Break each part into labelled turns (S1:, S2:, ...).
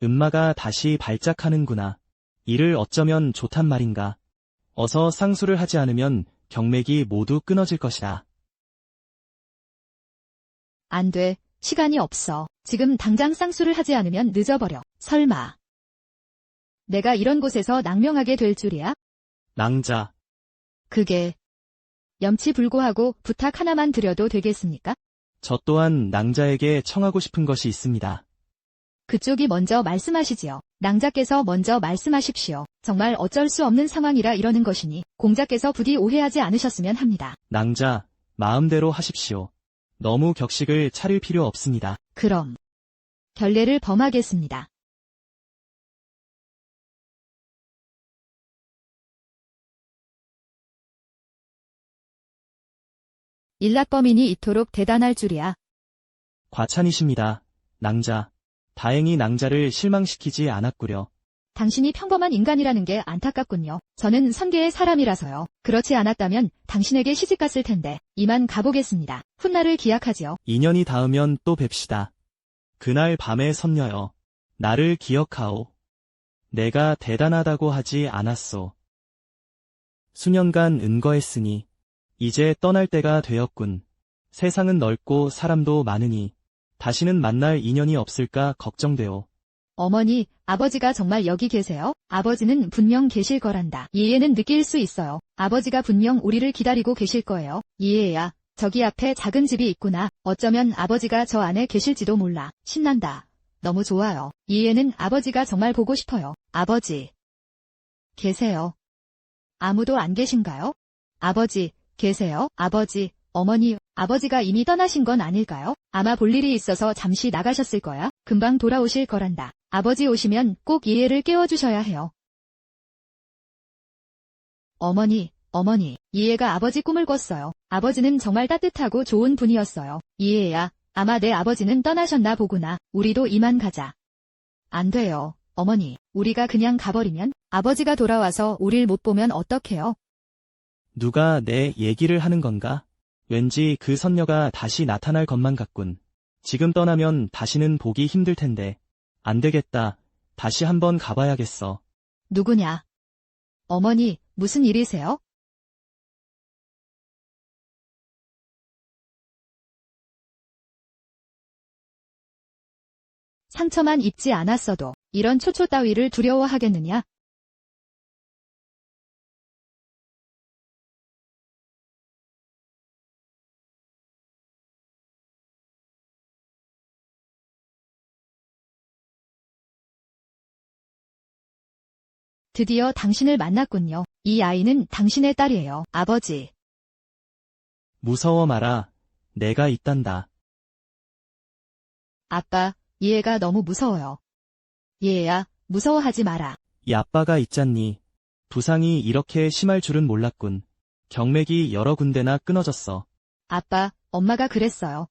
S1: 음마가 다시 발작하는구나. 이를 어쩌면 좋단 말인가. 어서 상수를 하지 않으면 경맥이 모두 끊어질 것이다.
S2: 안 돼. 시간이 없어. 지금 당장 쌍수를 하지 않으면 늦어버려. 설마. 내가 이런 곳에서 낭명하게 될 줄이야?
S1: 낭자.
S2: 그게 염치불고하고 부탁 하나만 드려도 되겠습니까?
S1: 저 또한 낭자에게 청하고 싶은 것이 있습니다.
S2: 그쪽이 먼저 말씀하시지요. 낭자께서 먼저 말씀하십시오. 정말 어쩔 수 없는 상황이라 이러는 것이니 공자께서 부디 오해하지 않으셨으면 합니다.
S1: 낭자, 마음대로 하십시오. 너무 격식을 차릴 필요 없습니다.
S2: 그럼 결례를 범하겠습니다. 일납범인이 이토록 대단할 줄이야.
S1: 과찬이십니다. 낭자. 다행히 낭자를 실망시키지 않았구려.
S2: 당신이 평범한 인간이라는 게 안타깝군요. 저는 선계의 사람이라서요. 그렇지 않았다면 당신에게 시집갔을 텐데. 이만 가보겠습니다. 훗날을 기약하지요.
S1: 인연이 닿으면 또 뵙시다. 그날 밤에 선녀여. 나를 기억하오. 내가 대단하다고 하지 않았소. 수년간 은거했으니 이제 떠날 때가 되었군. 세상은 넓고 사람도 많으니 다시는 만날 인연이 없을까 걱정되오.
S2: 어머니, 아버지가 정말 여기 계세요? 아버지는 분명 계실 거란다. 이해는 느낄 수 있어요. 아버지가 분명 우리를 기다리고 계실 거예요. 이해야, 저기 앞에 작은 집이 있구나. 어쩌면 아버지가 저 안에 계실지도 몰라. 신난다. 너무 좋아요. 이해는 아버지가 정말 보고 싶어요. 아버지. 계세요. 아무도 안 계신가요? 아버지, 계세요? 아버지, 어머니, 아버지가 이미 떠나신 건 아닐까요? 아마 볼 일이 있어서 잠시 나가셨을 거야. 금방 돌아오실 거란다. 아버지 오시면 꼭 이해를 깨워주셔야 해요. 어머니, 이해가 아버지 꿈을 꿨어요. 아버지는 정말 따뜻하고 좋은 분이었어요. 이해야, 아마 내 아버지는 떠나셨나 보구나. 우리도 이만 가자. 안 돼요, 어머니. 우리가 그냥 가버리면 아버지가 돌아와서 우릴 못 보면 어떡해요?
S1: 누가 내 얘기를 하는 건가? 왠지 그 선녀가 다시 나타날 것만 같군. 지금 떠나면 다시는 보기 힘들 텐데. 안 되겠다. 다시 한번 가봐야겠어.
S2: 누구냐? 어머니, 무슨 일이세요? 상처만 입지 않았어도 이런 초초 따위를 두려워하겠느냐? 드디어 당신을 만났군요. 이 아이는 당신의 딸이에요. 아버지.
S1: 무서워 마라. 내가 있단다.
S2: 아빠, 이해가 너무 무서워요. 이해야, 무서워하지 마라.
S1: 이 아빠가 있잖니. 부상이 이렇게 심할 줄은 몰랐군. 경맥이 여러 군데나 끊어졌어.
S2: 아빠, 엄마가 그랬어요.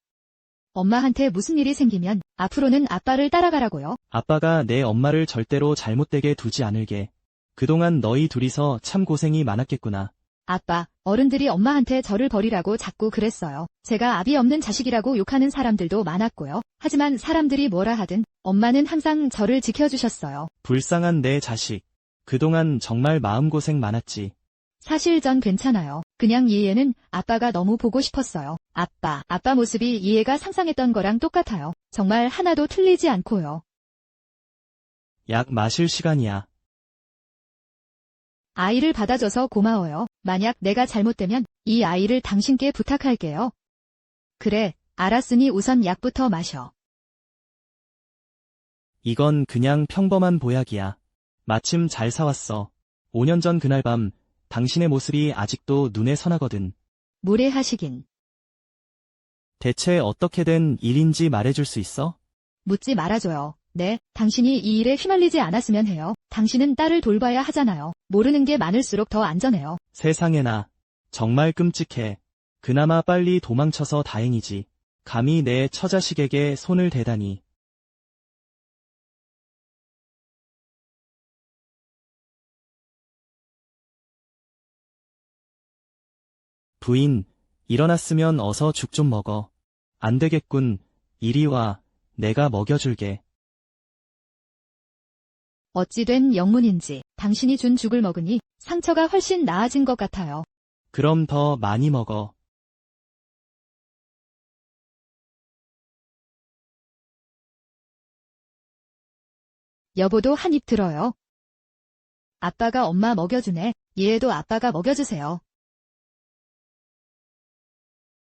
S2: 엄마한테 무슨 일이 생기면 앞으로는 아빠를 따라가라고요.
S1: 아빠가 내 엄마를 절대로 잘못되게 두지 않을게. 그동안 너희 둘이서 참 고생이 많았겠구나.
S2: 아빠, 어른들이 엄마한테 저를 버리라고 자꾸 그랬어요. 제가 아비 없는 자식이라고 욕하는 사람들도 많았고요. 하지만 사람들이 뭐라 하든 엄마는 항상 저를 지켜주셨어요.
S1: 불쌍한 내 자식. 그동안 정말 마음고생 많았지.
S2: 사실 전 괜찮아요. 그냥 이해는 아빠가 너무 보고 싶었어요. 아빠 모습이 이해가 상상했던 거랑 똑같아요. 정말 하나도 틀리지 않고요.
S1: 약 마실 시간이야.
S2: 아이를 받아줘서 고마워요. 만약 내가 잘못되면 이 아이를 당신께 부탁할게요. 그래, 알았으니 우선 약부터 마셔.
S1: 이건 그냥 평범한 보약이야. 마침 잘 사왔어. 5년 전 그날 밤 당신의 모습이 아직도 눈에 선하거든.
S2: 무례하시긴.
S1: 대체 어떻게 된 일인지 말해줄 수 있어?
S2: 묻지 말아줘요. 네, 당신이 이 일에 휘말리지 않았으면 해요. 당신은 딸을 돌봐야 하잖아요. 모르는 게 많을수록 더 안전해요.
S1: 세상에나. 정말 끔찍해. 그나마 빨리 도망쳐서 다행이지. 감히 내 처자식에게 손을 대다니. 부인, 일어났으면 어서 죽 좀 먹어. 안 되겠군. 이리 와. 내가 먹여줄게.
S2: 어찌 된 영문인지 당신이 준 죽을 먹으니 상처가 훨씬 나아진 것 같아요.
S1: 그럼 더 많이 먹어.
S2: 여보도 한 입 들어요. 아빠가 엄마 먹여주네. 얘도 아빠가 먹여주세요.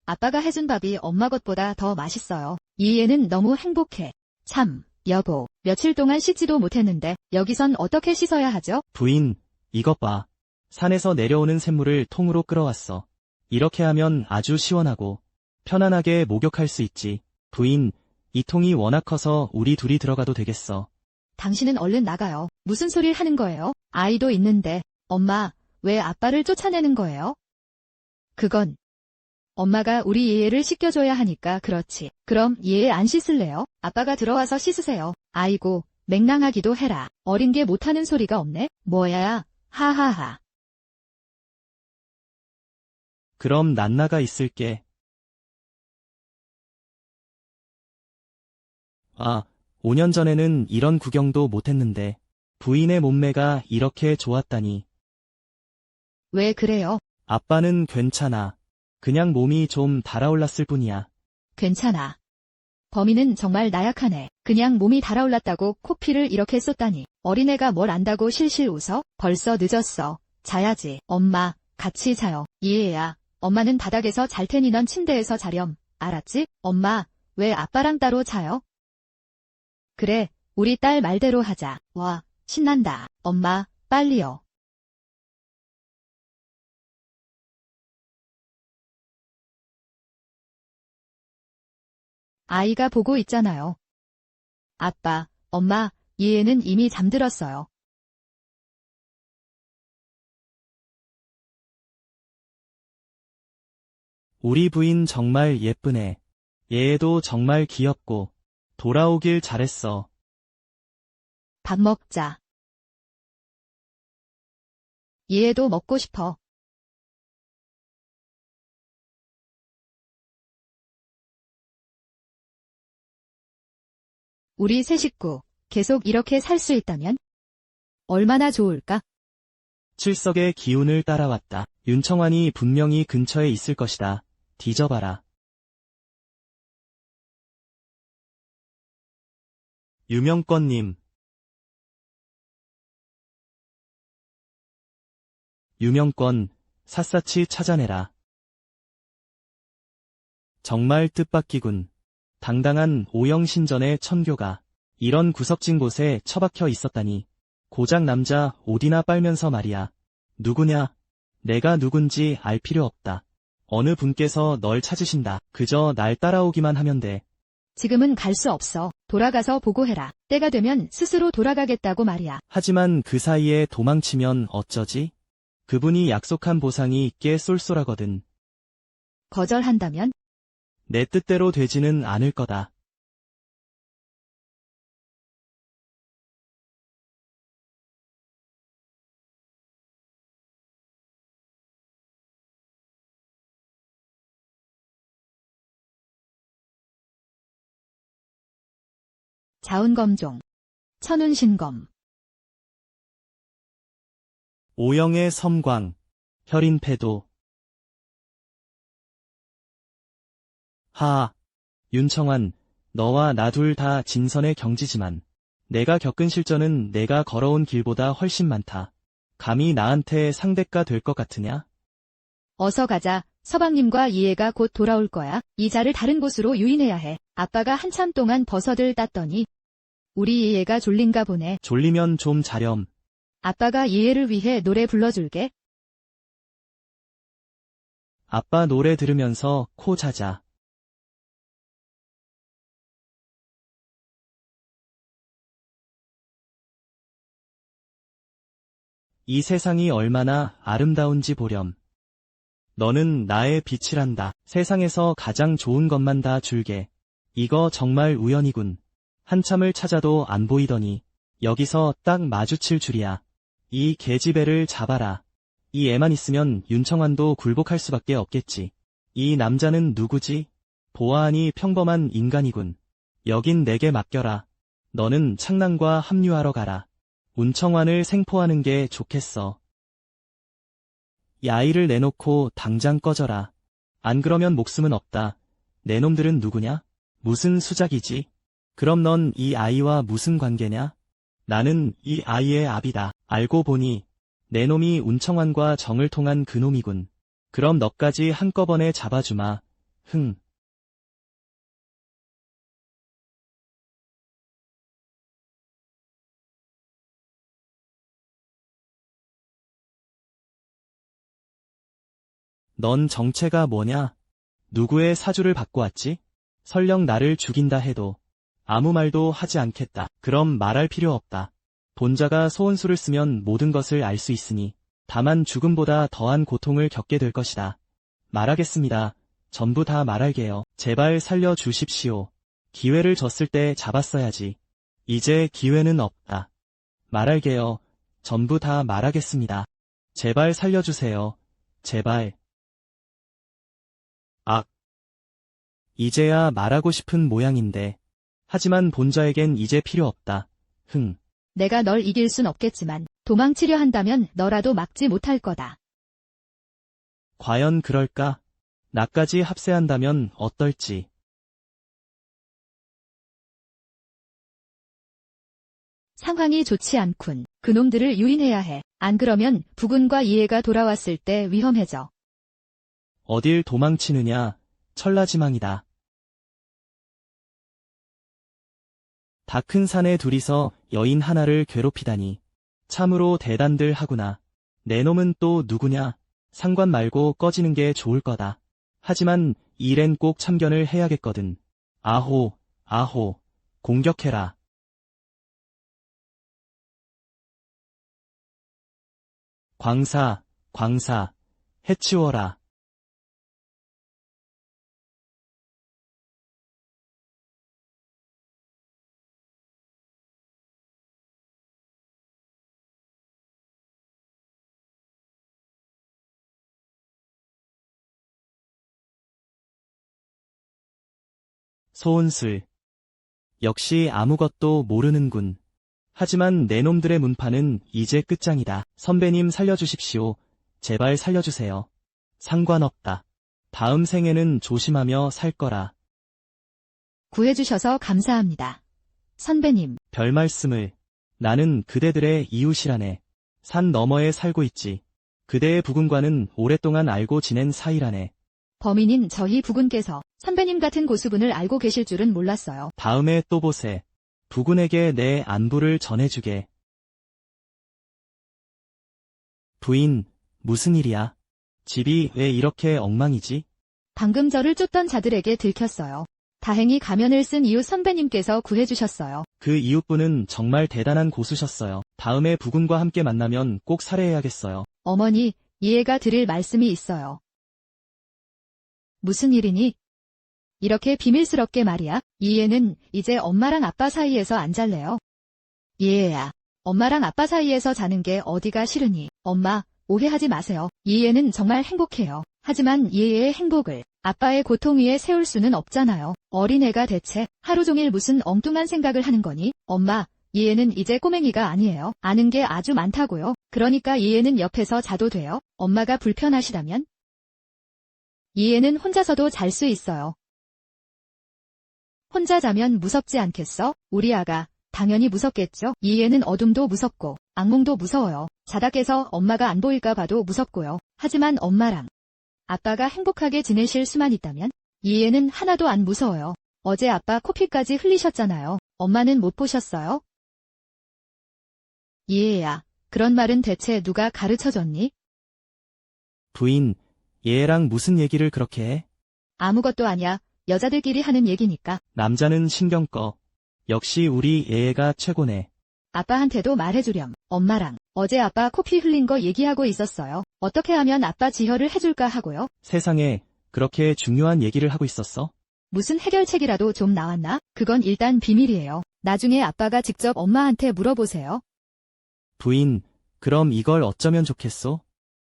S2: 아빠가 해준 밥이 엄마 것보다 더 맛있어요. 이 애는 너무 행복해. 참, 여보, 며칠 동안 씻지도 못했는데 여기선 어떻게 씻어야 하죠?
S1: 부인, 이것 봐. 산에서 내려오는 샘물을 통으로 끌어왔어. 이렇게 하면 아주 시원하고 편안하게 목욕할 수 있지. 부인, 이 통이 워낙 커서 우리 둘이 들어가도 되겠어.
S2: 당신은 얼른 나가요. 무슨 소리를 하는 거예요? 아이도 있는데. 엄마, 왜 아빠를 쫓아내는 거예요? 그건 엄마가 우리 얘를 씻겨줘야 하니까 그렇지. 그럼 얘 안 씻을래요? 아빠가 들어와서 씻으세요. 아이고, 맹랑하기도 해라. 어린 게 못하는 소리가 없네. 뭐야, 하하하.
S1: 그럼 난 나가 있을게. 아, 5년 전에는 이런 구경도 못했는데 부인의 몸매가 이렇게 좋았다니.
S2: 왜 그래요?
S1: 아빠는 괜찮아. 그냥 몸이 좀 달아올랐을 뿐이야.
S2: 괜찮아. 범인은 정말 나약하네. 그냥 몸이 달아올랐다고 코피를 이렇게 쏟다니. 어린애가 뭘 안다고 실실 웃어? 벌써 늦었어. 자야지. 엄마, 같이 자요. 이해야. 엄마는 바닥에서 잘 테니 넌 침대에서 자렴. 알았지? 엄마, 왜 아빠랑 따로 자요? 그래, 우리 딸 말대로 하자. 와, 신난다. 엄마, 빨리요. 아이가 보고 있잖아요. 아빠, 엄마, 얘는 이미 잠들었어요.
S1: 우리 부인 정말 예쁘네. 얘도 정말 귀엽고 돌아오길 잘했어.
S2: 밥 먹자. 얘도 먹고 싶어. 우리 세 식구 계속 이렇게 살 수 있다면 얼마나 좋을까?
S1: 칠석의 기운을 따라왔다. 윤청환이 분명히 근처에 있을 것이다. 뒤져봐라. 유명권님. 유명권, 샅샅이 찾아내라. 정말 뜻밖이군. 당당한 오영신전의 천교가 이런 구석진 곳에 처박혀 있었다니. 고작 남자 옷이나 빨면서 말이야. 누구냐? 내가 누군지 알 필요 없다. 어느 분께서 널 찾으신다. 그저 날 따라오기만 하면 돼.
S2: 지금은 갈 수 없어. 돌아가서 보고해라. 때가 되면 스스로 돌아가겠다고 말이야.
S1: 하지만 그 사이에 도망치면 어쩌지? 그분이 약속한 보상이 꽤 쏠쏠하거든.
S2: 거절한다면?
S1: 내 뜻대로 되지는 않을 거다.
S2: 자운검종. 천운신검.
S1: 오영의 섬광, 혈인패도. 하아, 윤청환, 너와 나 둘 다 진선의 경지지만 내가 겪은 실전은 내가 걸어온 길보다 훨씬 많다. 감히 나한테 상대가 될 것 같으냐?
S2: 어서 가자. 서방님과 이애가 곧 돌아올 거야. 이자를 다른 곳으로 유인해야 해. 아빠가 한참 동안 버섯을 땄더니 우리 이애가 졸린가 보네.
S1: 졸리면 좀 자렴.
S2: 아빠가 이애를 위해 노래 불러줄게.
S1: 아빠 노래 들으면서 코 자자. 이 세상이 얼마나 아름다운지 보렴. 너는 나의 빛이란다. 세상에서 가장 좋은 것만 다 줄게. 이거 정말 우연이군. 한참을 찾아도 안 보이더니 여기서 딱 마주칠 줄이야. 이 계집애를 잡아라. 이 애만 있으면 윤청환도 굴복할 수밖에 없겠지. 이 남자는 누구지? 보아하니 평범한 인간이군. 여긴 내게 맡겨라. 너는 창랑과 합류하러 가라. 운청환을 생포하는 게 좋겠어. 이 아이를 내놓고 당장 꺼져라. 안 그러면 목숨은 없다. 내 놈들은 누구냐? 무슨 수작이지? 그럼 넌 이 아이와 무슨 관계냐? 나는 이 아이의 아비다. 알고 보니 내 놈이 운청환과 정을 통한 그 놈이군. 그럼 너까지 한꺼번에 잡아주마. 흥. 넌 정체가 뭐냐? 누구의 사주를 받고 왔지? 설령 나를 죽인다 해도 아무 말도 하지 않겠다. 그럼 말할 필요 없다. 본자가 소원수를 쓰면 모든 것을 알 수 있으니 다만 죽음보다 더한 고통을 겪게 될 것이다. 말하겠습니다. 전부 다 말할게요. 제발 살려주십시오. 기회를 줬을 때 잡았어야지. 이제 기회는 없다. 말할게요. 전부 다 말하겠습니다. 제발 살려주세요. 제발. 악. 이제야 말하고 싶은 모양인데. 하지만 본자에겐 이제 필요 없다. 흥.
S2: 내가 널 이길 순 없겠지만 도망치려 한다면 너라도 막지 못할 거다.
S1: 과연 그럴까? 나까지 합세한다면 어떨지.
S2: 상황이 좋지 않군. 그놈들을 유인해야 해. 안 그러면 부군과 이해가 돌아왔을 때 위험해져.
S1: 어딜 도망치느냐? 천라지망이다. 다 큰 산에 둘이서 여인 하나를 괴롭히다니. 참으로 대단들 하구나. 내 놈은 또 누구냐? 상관 말고 꺼지는 게 좋을 거다. 하지만 일엔 꼭 참견을 해야겠거든. 아호, 아호, 공격해라. 광사, 광사, 해치워라. 소은술. 역시 아무것도 모르는군. 하지만 내 놈들의 문파는 이제 끝장이다. 선배님 살려주십시오. 제발 살려주세요. 상관없다. 다음 생에는 조심하며 살 거라.
S2: 구해주셔서 감사합니다. 선배님,
S1: 별 말씀을. 나는 그대들의 이웃이라네. 산 너머에 살고 있지. 그대의 부군과는 오랫동안 알고 지낸 사이라네.
S2: 범인인 저희 부군께서 선배님 같은 고수분을 알고 계실 줄은 몰랐어요.
S1: 다음에 또 보세. 부군에게 내 안부를 전해주게. 부인, 무슨 일이야? 집이 왜 이렇게 엉망이지?
S2: 방금 저를 쫓던 자들에게 들켰어요. 다행히 가면을 쓴 이웃 선배님께서 구해주셨어요.
S1: 그 이웃분은 정말 대단한 고수셨어요. 다음에 부군과 함께 만나면 꼭 살해해야겠어요.
S2: 어머니, 이해가 드릴 말씀이 있어요. 무슨 일이니? 이렇게 비밀스럽게 말이야. 이해는 이제 엄마랑 아빠 사이에서 안 잘래요. 이해야, 엄마랑 아빠 사이에서 자는 게 어디가 싫으니? 엄마, 오해하지 마세요. 이해는 정말 행복해요. 하지만 이해의 행복을 아빠의 고통 위에 세울 수는 없잖아요. 어린애가 대체 하루 종일 무슨 엉뚱한 생각을 하는 거니? 엄마, 이해는 이제 꼬맹이가 아니에요. 아는 게 아주 많다고요. 그러니까 이해는 옆에서 자도 돼요. 엄마가 불편하시다면? 이해는 혼자서도 잘 수 있어요. 혼자 자면 무섭지 않겠어? 우리 아가 당연히 무섭겠죠. 이해는 어둠도 무섭고 악몽도 무서워요. 자다 깨서 엄마가 안 보일까 봐도 무섭고요. 하지만 엄마랑 아빠가 행복하게 지내실 수만 있다면 이해는 하나도 안 무서워요. 어제 아빠 코피까지 흘리셨잖아요. 엄마는 못 보셨어요? 이해야, 그런 말은 대체 누가 가르쳐줬니?
S1: 부인, 얘랑 무슨 얘기를 그렇게 해?
S2: 아무것도 아니야. 여자들끼리 하는 얘기니까.
S1: 남자는 신경 꺼. 역시 우리 애가 최고네.
S2: 아빠한테도 말해주렴. 엄마랑 어제 아빠 코피 흘린 거 얘기하고 있었어요. 어떻게 하면 아빠 지혈을 해줄까 하고요.
S1: 세상에 그렇게 중요한 얘기를 하고 있었어?
S2: 무슨 해결책이라도 좀 나왔나? 그건 일단 비밀이에요. 나중에 아빠가 직접 엄마한테 물어보세요.
S1: 부인, 그럼 이걸 어쩌면 좋겠소?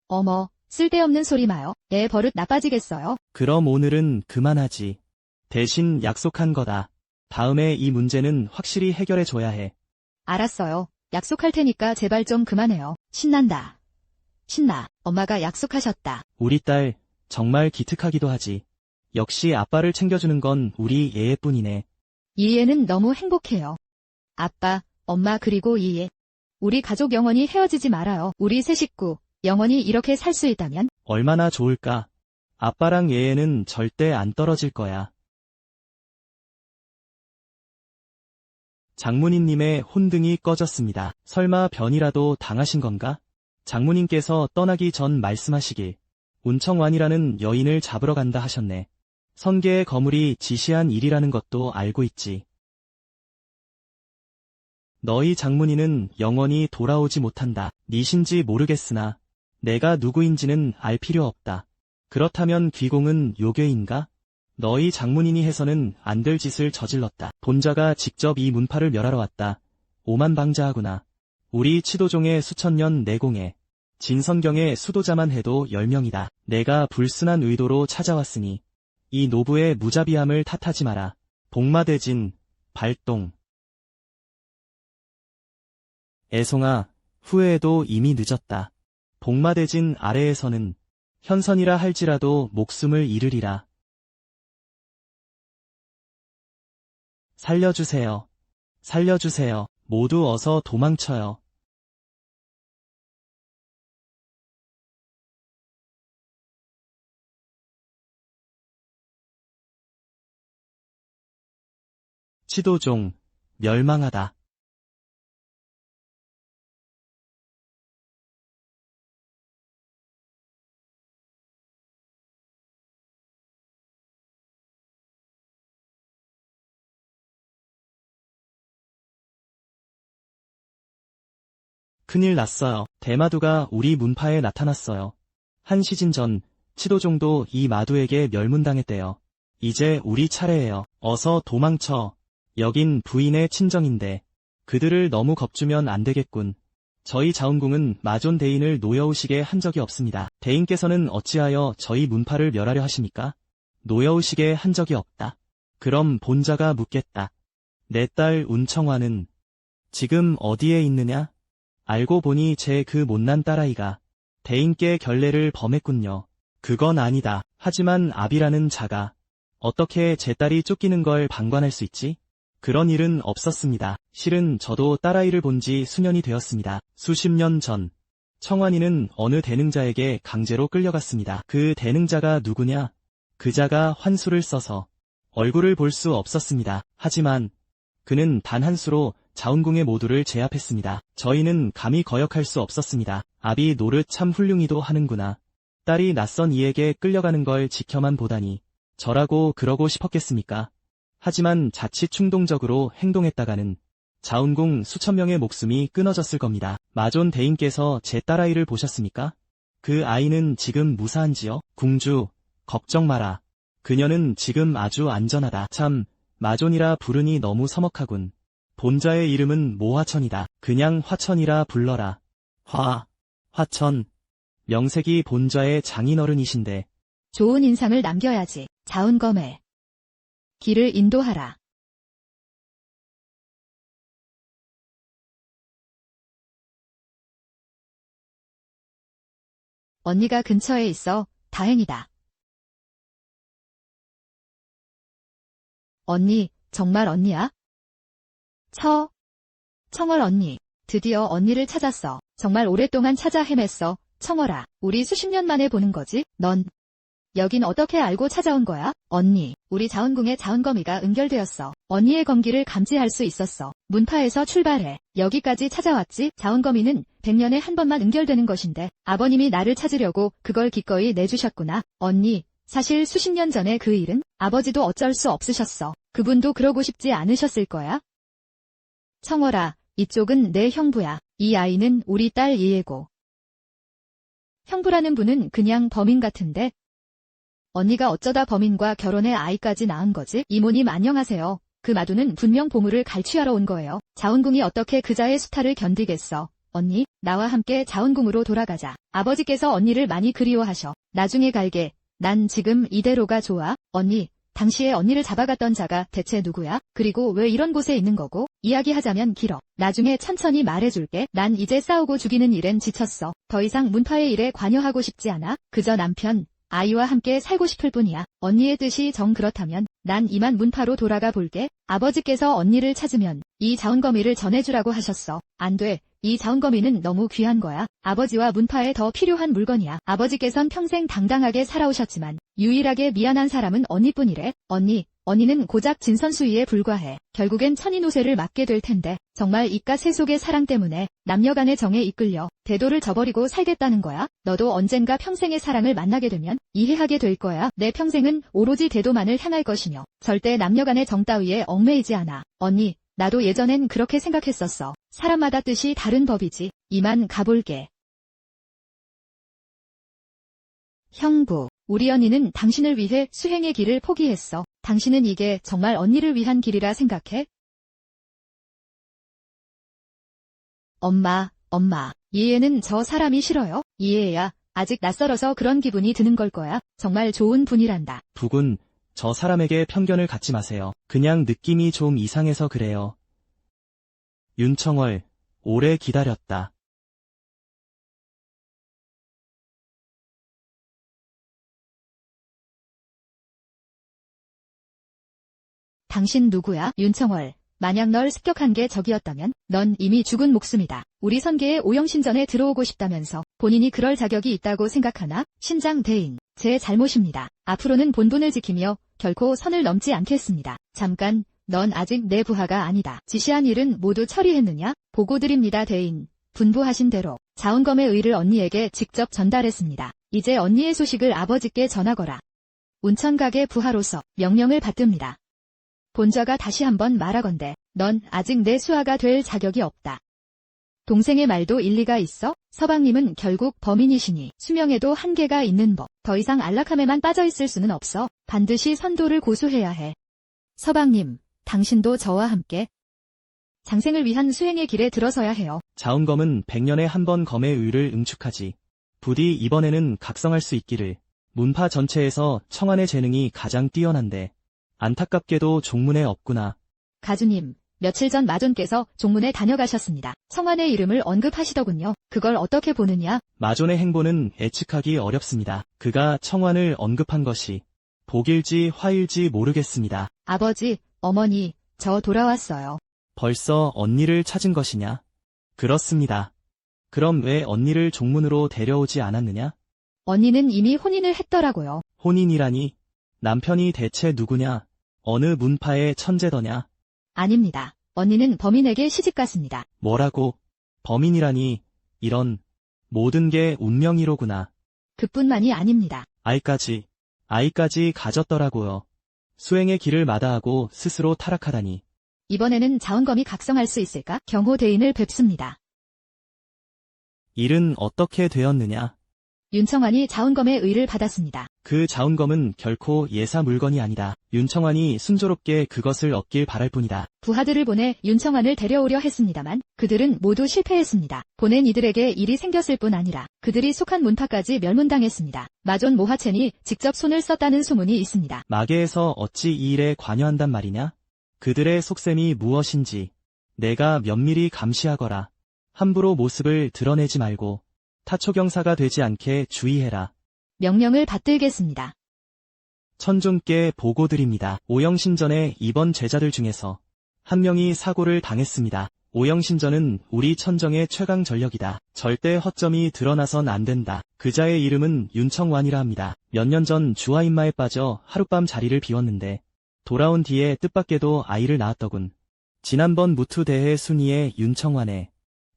S2: 어머, 쓸데없는 소리 마요. 애 버릇 나빠지겠어요.
S1: 그럼 오늘은 그만하지. 대신 약속한 거다. 다음에 이 문제는 확실히 해결해줘야 해.
S2: 알았어요. 약속할 테니까 제발 좀 그만해요. 신난다. 신나. 엄마가 약속하셨다.
S1: 우리 딸 정말 기특하기도 하지. 역시 아빠를 챙겨주는 건 우리 얘뿐이네.
S2: 이해는 너무 행복해요. 아빠, 엄마 그리고 이해. 우리 가족 영원히 헤어지지 말아요. 우리 세 식구 영원히 이렇게 살 수 있다면?
S1: 얼마나 좋을까. 아빠랑 얘는 절대 안 떨어질 거야. 장모님의 혼등이 꺼졌습니다. 설마 변이라도 당하신 건가? 장모님께서 떠나기 전 말씀하시길. 운청완이라는 여인을 잡으러 간다 하셨네. 선계의 거물이 지시한 일이라는 것도 알고 있지. 너희 장문이는 영원히 돌아오지 못한다. 니신지 모르겠으나 내가 누구인지는 알 필요 없다. 그렇다면 귀공은 요괴인가? 너희 장문인이 해서는 안 될 짓을 저질렀다. 본자가 직접 이 문파를 멸하러 왔다. 오만방자하구나. 우리 치도종의 수천년 내공에 진성경의 수도자만 해도 10명이다. 내가 불순한 의도로 찾아왔으니 이 노부의 무자비함을 탓하지 마라. 복마대진, 발동. 애송아, 후회해도 이미 늦었다. 복마대진 아래에서는 현선이라 할지라도 목숨을 잃으리라. 살려주세요. 살려주세요. 모두 어서 도망쳐요. 치도종, 멸망하다. 큰일 났어요. 대마두가 우리 문파에 나타났어요. 한 시즌 전 치도종도 이 마두에게 멸문당했대요. 이제 우리 차례예요. 어서 도망쳐. 여긴 부인의 친정인데 그들을 너무 겁주면 안 되겠군. 저희 자운궁은 마존 대인을 놓여오시게 한 적이 없습니다. 대인께서는 어찌하여 저희 문파를 멸하려 하십니까? 놓여오시게 한 적이 없다. 그럼 본자가 묻겠다. 내 딸 운청화는 지금 어디에 있느냐? 알고 보니 제 그 못난 딸아이가 대인께 결례를 범했군요. 그건 아니다. 하지만 아비라는 자가 어떻게 제 딸이 쫓기는 걸 방관할 수 있지? 그런 일은 없었습니다. 실은 저도 딸아이를 본 지 수년이 되었습니다. 수십 년 전 청환이는 어느 대능자에게 강제로 끌려갔습니다. 그 대능자가 누구냐? 그 자가 환수를 써서 얼굴을 볼 수 없었습니다. 하지만 그는 단 한 수로 자운궁의 모두를 제압했습니다. 저희는 감히 거역할 수 없었습니다. 아비 노릇 참 훌륭히도 하는구나. 딸이 낯선 이에게 끌려가는 걸 지켜만 보다니 저라고 그러고 싶었겠습니까? 하지만 자칫 충동적으로 행동했다가는 자운궁 수천 명의 목숨이 끊어졌을 겁니다. 마존 대인께서 제 딸아이를 보셨습니까? 그 아이는 지금 무사한지요? 궁주, 걱정 마라. 그녀는 지금 아주 안전하다. 참, 마존이라 부르니 너무 서먹하군. 본자의 이름은 모화천이다. 그냥 화천이라 불러라. 화천. 명색이 본자의 장인어른이신데.
S2: 좋은 인상을 남겨야지. 자운검에 길을 인도하라. 언니가 근처에 있어 다행이다. 언니, 정말 언니야? 청월 언니. 드디어 언니를 찾았어. 정말 오랫동안 찾아 헤맸어. 청월아, 우리 수십 년 만에 보는 거지? 넌 여긴 어떻게 알고 찾아온 거야? 언니, 우리 자운궁의 자운거미가 은결되었어. 언니의 검기를 감지할 수 있었어. 문파에서 출발해 여기까지 찾아왔지? 자운거미는 100년에 한 번만 은결되는 것인데 아버님이 나를 찾으려고 그걸 기꺼이 내주셨구나. 언니, 사실 수십 년 전에 그 일은 아버지도 어쩔 수 없으셨어. 그분도 그러고 싶지 않으셨을 거야. 청월아, 이쪽은 내 형부야. 이 아이는 우리 딸 이해고. 형부라는 분은 그냥 범인 같은데 언니가 어쩌다 범인과 결혼해 아이까지 낳은 거지? 이모님 안녕하세요. 그 마두는 분명 보물을 갈취하러 온 거예요. 자운궁이 어떻게 그자의 수탈을 견디겠어. 언니, 나와 함께 자운궁으로 돌아가자. 아버지께서 언니를 많이 그리워하셔. 나중에 갈게. 난 지금 이대로가 좋아. 언니, 당시에 언니를 잡아갔던 자가 대체 누구야? 그리고 왜 이런 곳에 있는 거고? 이야기하자면 길어. 나중에 천천히 말해줄게. 난 이제 싸우고 죽이는 일엔 지쳤어. 더 이상 문파의 일에 관여하고 싶지 않아. 그저 남편, 아이와 함께 살고 싶을 뿐이야. 언니의 뜻이 정 그렇다면 난 이만 문파로 돌아가 볼게. 아버지께서 언니를 찾으면 이 자운거미를 전해주라고 하셨어. 안 돼. 이 자운거미는 너무 귀한 거야. 아버지와 문파에 더 필요한 물건이야. 아버지께선 평생 당당하게 살아오셨지만 유일하게 미안한 사람은 언니뿐이래. 언니는 고작 진선수위에 불과해. 결국엔 천인우세를 맞게 될 텐데 정말 이깟 세속의 사랑 때문에 남녀간의 정에 이끌려 대도를 저버리고 살겠다는 거야? 너도 언젠가 평생의 사랑을 만나게 되면 이해하게 될 거야. 내 평생은 오로지 대도만을 향할 것이며 절대 남녀간의 정 따위에 얽매이지 않아. 언니, 나도 예전엔 그렇게 생각했었어. 사람마다 뜻이 다른 법이지. 이만 가볼게. 형부, 우리 언니는 당신을 위해 수행의 길을 포기했어. 당신은 이게 정말 언니를 위한 길이라 생각해? 엄마, 이해는 저 사람이 싫어요? 이해야, 아직 낯설어서 그런 기분이 드는 걸 거야. 정말 좋은 분이란다.
S1: 부군, 저 사람에게 편견을 갖지 마세요. 그냥 느낌이 좀 이상해서 그래요. 윤청월, 오래 기다렸다.
S2: 당신 누구야? 윤청월. 만약 널 습격한 게 적이었다면 넌 이미 죽은 목숨이다. 우리 선계의 오영신전에 들어오고 싶다면서 본인이 그럴 자격이 있다고 생각하나? 신장 대인, 제 잘못입니다. 앞으로는 본분을 지키며 결코 선을 넘지 않겠습니다. 잠깐, 넌 아직 내 부하가 아니다. 지시한 일은 모두 처리했느냐? 보고드립니다 대인. 분부하신 대로 자운검의 의를 언니에게 직접 전달했습니다. 이제 언니의 소식을 아버지께 전하거라. 운천각의 부하로서 명령을 받듭니다. 본좌가 다시 한번 말하건대 넌 아직 내 수하가 될 자격이 없다. 동생의 말도 일리가 있어? 서방님은 결국 범인이시니 수명에도 한계가 있는 법. 더 이상 안락함에만 빠져있을 수는 없어. 반드시 선도를 고수해야 해. 서방님, 당신도 저와 함께 장생을 위한 수행의 길에 들어서야 해요.
S1: 자운검은 100년에 한 번 검의 의를 응축하지. 부디 이번에는 각성할 수 있기를. 문파 전체에서 청안의 재능이 가장 뛰어난데 안타깝게도 종문에 없구나.
S2: 가주님, 며칠 전 마존께서 종문에 다녀가셨습니다. 청안의 이름을 언급하시더군요. 그걸 어떻게 보느냐?
S1: 마존의 행보는 예측하기 어렵습니다. 그가 청안을 언급한 것이 복일지 화일지 모르겠습니다.
S2: 아버지, 어머니, 저 돌아왔어요.
S1: 벌써 언니를 찾은 것이냐? 그렇습니다. 그럼 왜 언니를 종문으로 데려오지 않았느냐?
S2: 언니는 이미 혼인을 했더라고요.
S1: 혼인이라니? 남편이 대체 누구냐? 어느 문파의 천재더냐?
S2: 아닙니다. 언니는 범인에게 시집갔습니다.
S1: 뭐라고? 범인이라니? 이런, 모든 게 운명이로구나.
S2: 그뿐만이 아닙니다.
S1: 아이까지 가졌더라고요. 수행의 길을 마다하고 스스로 타락하다니.
S2: 이번에는 자운검이 각성할 수 있을까? 경호 대인을 뵙습니다.
S1: 일은 어떻게 되었느냐?
S2: 윤청환이 자운검의 의를 받았습니다.
S1: 그 자운검은 결코 예사 물건이 아니다. 윤청환이 순조롭게 그것을 얻길 바랄 뿐이다.
S2: 부하들을 보내 윤청환을 데려오려 했습니다만 그들은 모두 실패했습니다. 보낸 이들에게 일이 생겼을 뿐 아니라 그들이 속한 문파까지 멸문당했습니다. 마존 모하첸이 직접 손을 썼다는 소문이 있습니다.
S1: 마계에서 어찌 이 일에 관여한단 말이냐? 그들의 속셈이 무엇인지 내가 면밀히 감시하거라. 함부로 모습을 드러내지 말고 타초경사가 되지 않게 주의해라.
S2: 명령을 받들겠습니다.
S1: 천존께 보고드립니다. 오영신전의 이번 제자들 중에서 한 명이 사고를 당했습니다. 오영신전은 우리 천정의 최강 전력이다. 절대 허점이 드러나선 안 된다. 그자의 이름은 윤청완이라 합니다. 몇 년 전 주화인마에 빠져 하룻밤 자리를 비웠는데 돌아온 뒤에 뜻밖에도 아이를 낳았더군. 지난번 무투대회 순위에 윤청완의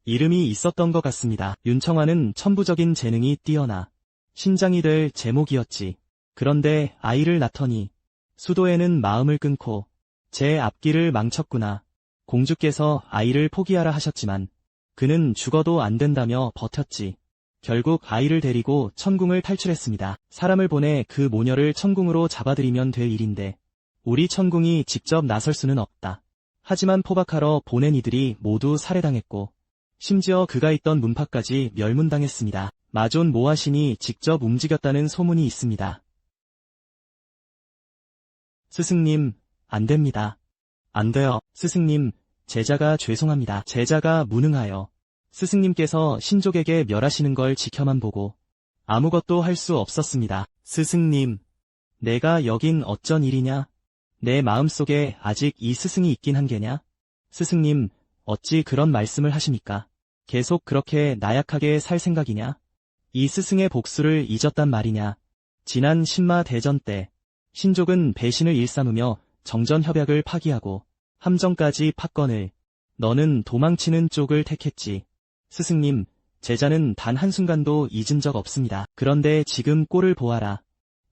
S1: 이름이 있었던 것 같습니다. 윤청완은 천부적인 재능이 뛰어나 신장이 될 제목이었지. 그런데 아이를 낳더니 수도에는 마음을 끊고 제 앞길을 망쳤구나. 공주께서 아이를 포기하라 하셨지만 그는 죽어도 안 된다며 버텼지. 결국 아이를 데리고 천궁을 탈출했습니다. 사람을 보내 그 모녀를 천궁으로 잡아들이면 될 일인데 우리 천궁이 직접 나설 수는 없다. 하지만 포박하러 보낸 이들이 모두 살해당했고 심지어 그가 있던 문파까지 멸문당했습니다. 마존 모하신이 직접 움직였다는 소문이 있습니다. 스승님, 안 됩니다. 안 돼요. 스승님, 제자가 죄송합니다. 제자가 무능하여 스승님께서 신족에게 멸하시는 걸 지켜만 보고 아무것도 할 수 없었습니다. 스승님, 내가 여긴 어쩐 일이냐? 내 마음속에 아직 이 스승이 있긴 한 게냐? 스승님, 어찌 그런 말씀을 하십니까? 계속 그렇게 나약하게 살 생각이냐? 이 스승의 복수를 잊었단 말이냐? 지난 신마 대전 때 신족은 배신을 일삼으며 정전협약을 파기하고 함정까지 팠거늘 너는 도망치는 쪽을 택했지. 스승님, 제자는 단 한순간도 잊은 적 없습니다. 그런데 지금 꼴을 보아라.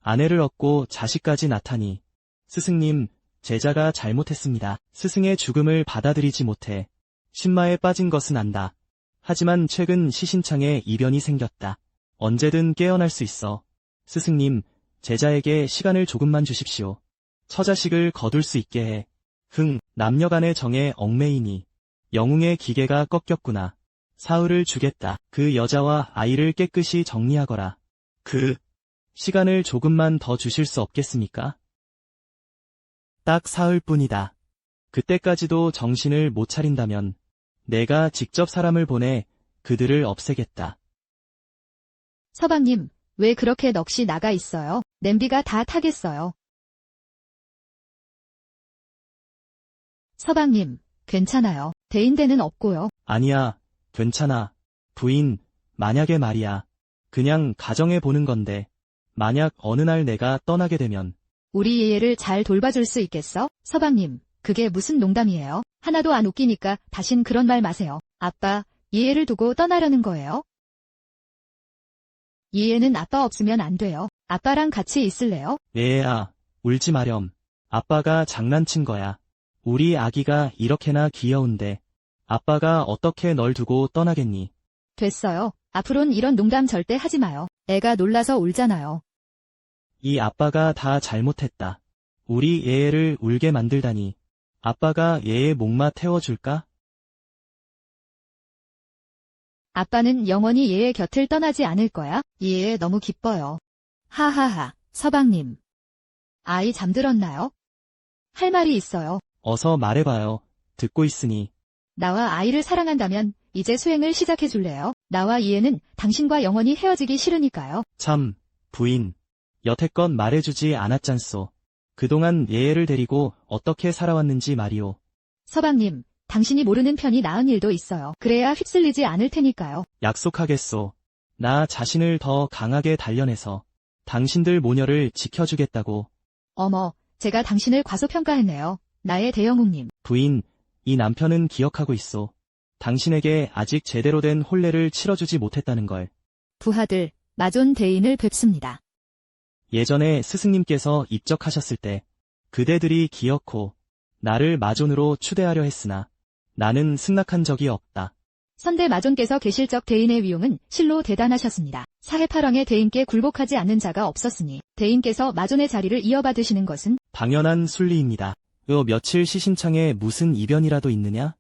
S1: 아내를 얻고 자식까지 낳다니. 스승님, 제자가 잘못했습니다. 스승의 죽음을 받아들이지 못해 신마에 빠진 것은 안다. 하지만 최근 시신창에 이변이 생겼다. 언제든 깨어날 수 있어. 스승님, 제자에게 시간을 조금만 주십시오. 처자식을 거둘 수 있게 해. 남녀 간의 정에 얽매이니 영웅의 기계가 꺾였구나. 사흘을 주겠다. 그 여자와 아이를 깨끗이 정리하거라. 시간을 조금만 더 주실 수 없겠습니까? 딱 사흘뿐이다. 그때까지도 정신을 못 차린다면 내가 직접 사람을 보내 그들을 없애겠다.
S2: 서방님, 왜 그렇게 넋이 나가 있어요? 냄비가 다 타겠어요. 서방님, 괜찮아요. 대인대는 없고요.
S1: 아니야, 괜찮아. 부인, 만약에 말이야. 그냥 가정해 보는 건데, 만약 어느 날 내가 떠나게 되면
S2: 우리 예예를 잘 돌봐줄 수 있겠어? 서방님, 그게 무슨 농담이에요? 하나도 안 웃기니까 다신 그런 말 마세요. 아빠, 예예를 두고 떠나려는 거예요? 예예는 아빠 없으면 안 돼요. 아빠랑 같이 있을래요?
S1: 얘야, 울지 마렴. 아빠가 장난친 거야. 우리 아기가 이렇게나 귀여운데 아빠가 어떻게 널 두고 떠나겠니?
S2: 됐어요. 앞으론 이런 농담 절대 하지 마요. 애가 놀라서 울잖아요.
S1: 이 아빠가 다 잘못했다. 우리 얘를 울게 만들다니. 아빠가 얘의 목마 태워줄까?
S2: 아빠는 영원히 얘의 곁을 떠나지 않을 거야. 얘 너무 기뻐요. 하하하, 서방님. 아이 잠들었나요? 할 말이 있어요.
S1: 어서 말해봐요. 듣고 있으니.
S2: 나와 아이를 사랑한다면 이제 수행을 시작해 줄래요? 나와 이해는 당신과 영원히 헤어지기 싫으니까요.
S1: 참, 부인. 여태껏 말해주지 않았잖소. 그동안 얘를 데리고 어떻게 살아왔는지 말이오.
S2: 서방님, 당신이 모르는 편이 나은 일도 있어요. 그래야 휩쓸리지 않을 테니까요.
S1: 약속하겠소. 나 자신을 더 강하게 단련해서 당신들 모녀를 지켜주겠다고.
S2: 어머, 제가 당신을 과소평가했네요. 나의 대영웅님.
S1: 부인, 이 남편은 기억하고 있소. 당신에게 아직 제대로 된 혼례를 치러주지 못했다는 걸.
S2: 부하들, 마존 대인을 뵙습니다.
S1: 예전에 스승님께서 입적하셨을 때 그대들이 기어코 나를 마존으로 추대하려 했으나 나는 승낙한 적이 없다.
S2: 선대 마존께서 계실 적 대인의 위용은 실로 대단하셨습니다. 사해팔왕의 대인께 굴복하지 않는 자가 없었으니 대인께서 마존의 자리를 이어받으시는 것은
S1: 당연한 순리입니다. 며칠 시신창에 무슨 이변이라도 있느냐?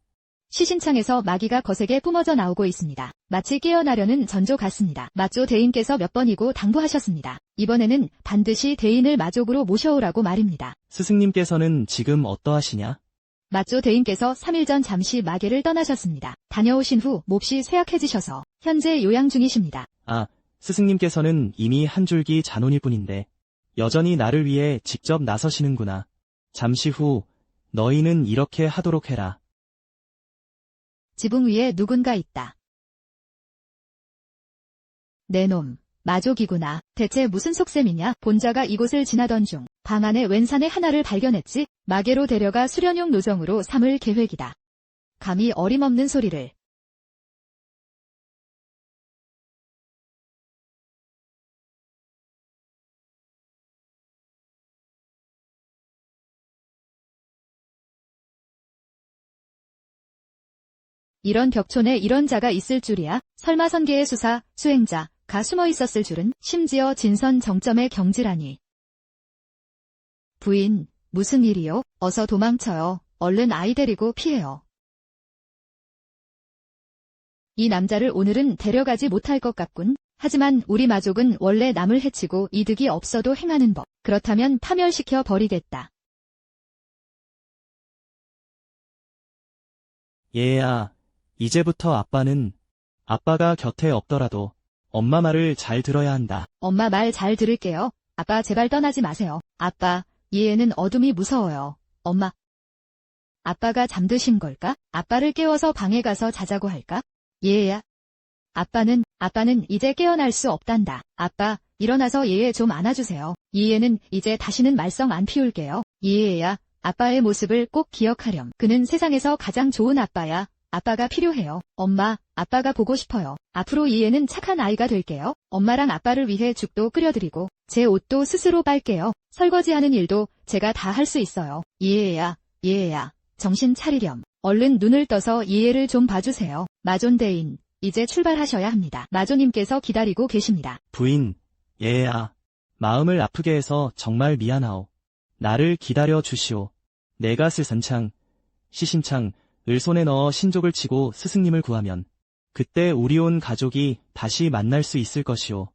S2: 시신창에서 마귀가 거세게 뿜어져 나오고 있습니다. 마치 깨어나려는 전조 같습니다. 마조 대인께서 몇 번이고 당부하셨습니다. 이번에는 반드시 대인을 마족으로 모셔오라고 말입니다.
S1: 스승님께서는 지금 어떠하시냐?
S2: 마조 대인께서 3일 전 잠시 마계를 떠나셨습니다. 다녀오신 후 몹시 쇠약해지셔서 현재 요양 중이십니다.
S1: 스승님께서는 이미 한 줄기 잔혼일 뿐인데 여전히 나를 위해 직접 나서시는구나. 잠시 후 너희는 이렇게 하도록 해라.
S2: 지붕 위에 누군가 있다. 내 놈, 마족이구나. 대체 무슨 속셈이냐? 본자가 이곳을 지나던 중 방 안에 웬 사내 하나를 발견했지? 마계로 데려가 수련용 노정으로 삼을 계획이다. 감히 어림없는 소리를. 이런 벽촌에 이런 자가 있을 줄이야? 설마 선계의 수사, 수행자, 가 숨어 있었을 줄은? 심지어 진선 정점의 경지라니. 부인, 무슨 일이요? 어서 도망쳐요. 얼른 아이 데리고 피해요. 이 남자를 오늘은 데려가지 못할 것 같군. 하지만 우리 마족은 원래 남을 해치고 이득이 없어도 행하는 법. 그렇다면 파멸시켜 버리겠다.
S1: 얘야, 이제부터 아빠가 곁에 없더라도 엄마 말을 잘 들어야 한다.
S2: 엄마 말 잘 들을게요. 아빠 제발 떠나지 마세요. 아빠, 얘는 어둠이 무서워요. 엄마. 아빠가 잠드신 걸까? 아빠를 깨워서 방에 가서 자자고 할까? 얘야. 아빠는 이제 깨어날 수 없단다. 아빠, 일어나서 얘 좀 안아주세요. 얘는 이제 다시는 말썽 안 피울게요. 얘야, 아빠의 모습을 꼭 기억하렴. 그는 세상에서 가장 좋은 아빠야. 아빠가 필요해요. 엄마, 아빠가 보고 싶어요. 앞으로 얘는 착한 아이가 될게요. 엄마랑 아빠를 위해 죽도 끓여드리고, 제 옷도 스스로 빨게요. 설거지하는 일도 제가 다 할 수 있어요. 얘야, 정신 차리렴. 얼른 눈을 떠서 얘를 좀 봐주세요. 마존대인, 이제 출발하셔야 합니다. 마조님께서 기다리고 계십니다.
S1: 부인, 얘야, 마음을 아프게 해서 정말 미안하오. 나를 기다려 주시오. 내가 시신창, 을 손에 넣어 신족을 치고 스승님을 구하면 그때 우리 온 가족이 다시 만날 수 있을 것이오.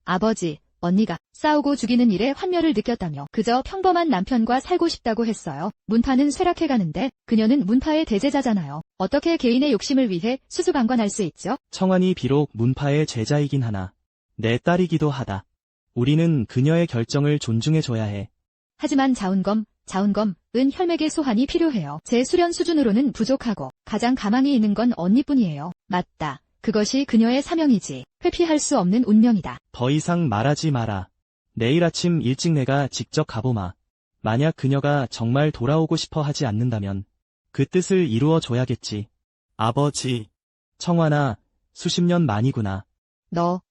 S2: 아버지, 언니가 싸우고 죽이는 일에 환멸을 느꼈다며 그저 평범한 남편과 살고 싶다고 했어요. 문파는 쇠락해가는데 그녀는 문파의 대제자잖아요. 어떻게 개인의 욕심을 위해 수수방관할 수 있죠?
S1: 청환이 비록 문파의 제자이긴 하나 내 딸이기도 하다. 우리는 그녀의 결정을 존중해줘야 해.
S2: 하지만 자운검은 혈맥의 소환이 필요해요. 제 수련 수준으로는 부족하고 가장 가망이 있는 건 언니뿐이에요. 맞다. 그것이 그녀의 사명이지. 회피할 수 없는 운명이다.
S1: 더 이상 말하지 마라. 내일 아침 일찍 내가 직접 가보마. 만약 그녀가 정말 돌아오고 싶어 하지 않는다면 그 뜻을 이루어줘야겠지. 아버지, 청환아, 수십 년 만이구나.
S2: 너,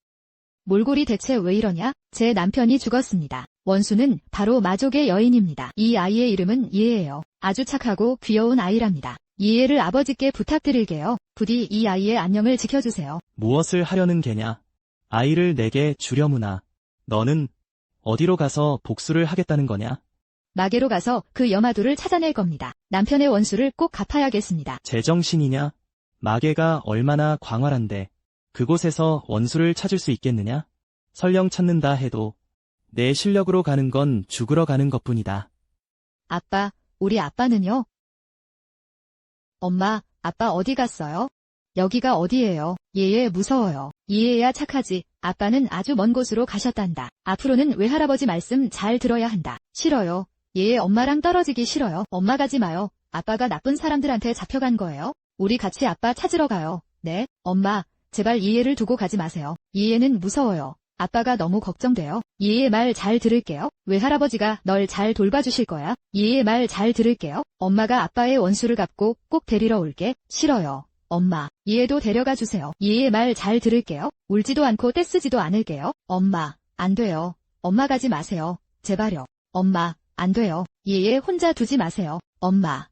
S2: 몰골이 대체 왜 이러냐? 제 남편이 죽었습니다. 원수는 바로 마족의 여인입니다. 이 아이의 이름은 예예요. 아주 착하고 귀여운 아이랍니다. 이해를 아버지께 부탁드릴게요. 부디 이 아이의 안녕을 지켜주세요.
S1: 무엇을 하려는 게냐? 아이를 내게 주려무나. 너는 어디로 가서 복수를 하겠다는 거냐?
S2: 마계로 가서 그 여마두를 찾아낼 겁니다. 남편의 원수를 꼭 갚아야겠습니다.
S1: 제정신이냐? 마계가 얼마나 광활한데 그곳에서 원수를 찾을 수 있겠느냐? 설령 찾는다 해도 내 실력으로 가는 건 죽으러 가는 것뿐이다.
S2: 아빠, 우리 아빠는요? 엄마, 아빠 어디 갔어요? 여기가 어디예요? 얘 무서워요. 이해야 착하지. 아빠는 아주 먼 곳으로 가셨단다. 앞으로는 외할아버지 말씀 잘 들어야 한다. 싫어요. 얘 엄마랑 떨어지기 싫어요. 엄마 가지 마요. 아빠가 나쁜 사람들한테 잡혀간 거예요. 우리 같이 아빠 찾으러 가요. 네, 엄마, 제발 이해를 두고 가지 마세요. 이해는 무서워요. 아빠가 너무 걱정돼요. 이해 말 잘 들을게요. 외할아버지가 널 잘 돌봐주실 거야. 이해 말 잘 들을게요. 엄마가 아빠의 원수를 갚고 꼭 데리러 올게. 싫어요. 엄마, 이해도 데려가 주세요. 이해 말 잘 들을게요. 울지도 않고 떼쓰지도 않을게요. 엄마, 안 돼요. 엄마 가지 마세요. 제발요. 엄마, 안 돼요. 이해 혼자 두지 마세요. 엄마.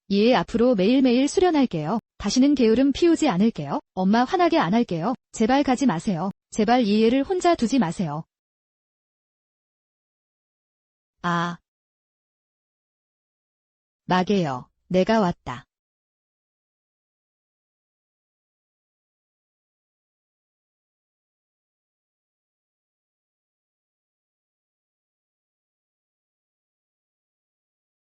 S2: 이해 앞으로 매일매일 수련할게요. 다시는 게으름 피우지 않을게요. 엄마 화나게 안 할게요. 제발 가지 마세요. 제발 이해를 혼자 두지 마세요. 아. 마계요. 내가 왔다.